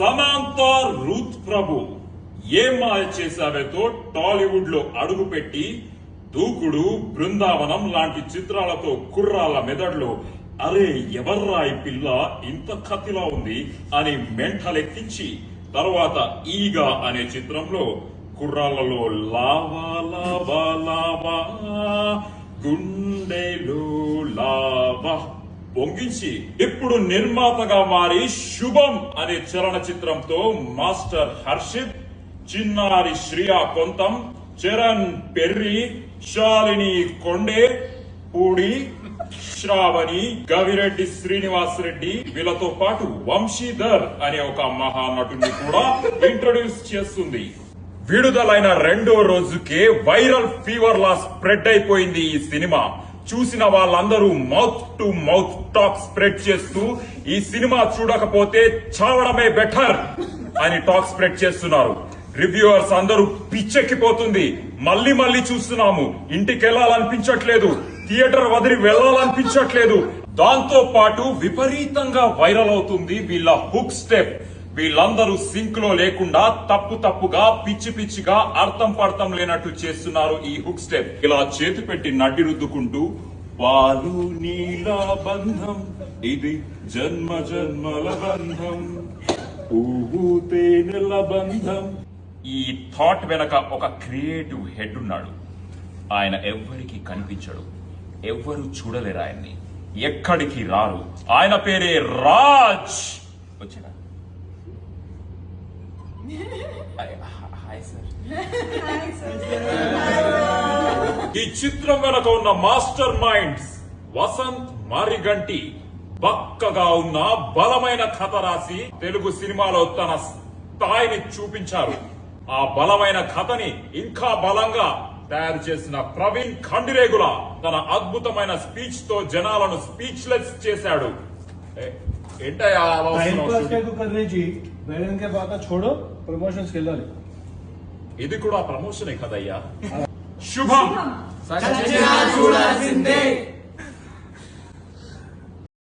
Samantha Ruth ప్రభు ఏం మాయ చేశావేతో టాలీవుడ్ లో అడుగుపెట్టి దూకుడు, బృందావనం లాంటి చిత్రాలతో కుర్రాళ్ళ మెదడులో అరే ఎవర్రా ఈ పిల్ల ఇంత కత్తిలా ఉంది అని మెంటలెక్కించి తర్వాత ఈగా అనే చిత్రంలో కుర్రాళ్లలో లావా లావా లావా గుండెలో లావా పొంగించి ఇప్పుడు నిర్మాతగా మారి శుభం అనే చలనచిత్రంతో మాస్టర్ హర్షిత్, చిన్నారి శ్రియా కొంతం, చరణ్ పెర్రి, శాలిని కొండే, పూడి, శ్రావణి, గవిరెడ్డి శ్రీనివాస్ రెడ్డి వీళ్ళతో పాటు వంశీధర్ అనే ఒక మహానటుని కూడా ఇంట్రొడ్యూస్ చేస్తుంది. విడుదలైన రెండో రోజుకే వైరల్ ఫీవర్ లా స్ప్రెడ్ అయిపోయింది ఈ సినిమా. చూసిన వాళ్ళందరూ mouth to mouth talk spread చేస్తూ ఈ సినిమా చూడకపోతే చావడమే బెటర్ అని టాక్ స్ప్రెడ్ చేస్తున్నారు. రివ్యూవర్స్ అందరూ పిచ్చెక్కిపోతుంది, మళ్ళీ మళ్ళీ చూస్తున్నాము, ఇంటికి వెళ్లాలనిపించట్లేదు, థియేటర్ వదిలి వెళ్లాలనిపించట్లేదు. దాంతో పాటు విపరీతంగా వైరల్ అవుతుంది వీళ్ళ హుక్ స్టెప్. వీళ్ళందరూ సింక్ లో లేకుండా తప్పుగా పిచ్చి పిచ్చిగా అర్థం పర్థం లేనట్టు చేస్తున్నారు ఈ హుక్ స్టెప్. ఇలా చేతి పెట్టి నడ్డి రుద్దుకుంటూ పాలు నీల బంధం ఇది జన్మ జన్మల బంధం, పువ్వు తేనెల బంధం. ఈ థాట్ వెనక ఒక క్రియేటివ్ హెడ్ ఉన్నాడు. ఆయన ఎవ్వరికి కనిపించడు, ఎవ్వరు చూడలేరు ఆయన్ని, ఎక్కడికి రారు. ఆయన పేరే రాజ్. వచ్చినా ఈ చిత్రం వెనక ఉన్న మాస్టర్ మైండ్స్ వసంత్ మారిగంటి బక్కగా ఉన్న బలమైన కథ రాసి తెలుగు సినిమాలో తన స్థాయిని చూపించారు. ఆ బలమైన కథని ఇంకా బలంగా తయారు చేసిన ప్రవీణ్ ఖండిరేగుల తన అద్భుతమైన స్పీచ్ తో జనాలను స్పీచ్లెస్ చేశాడు. ఏంటయ్యా ఇది కూడా ప్రమోషనే కదయ్యా. శుభం చూడాల్సిందే.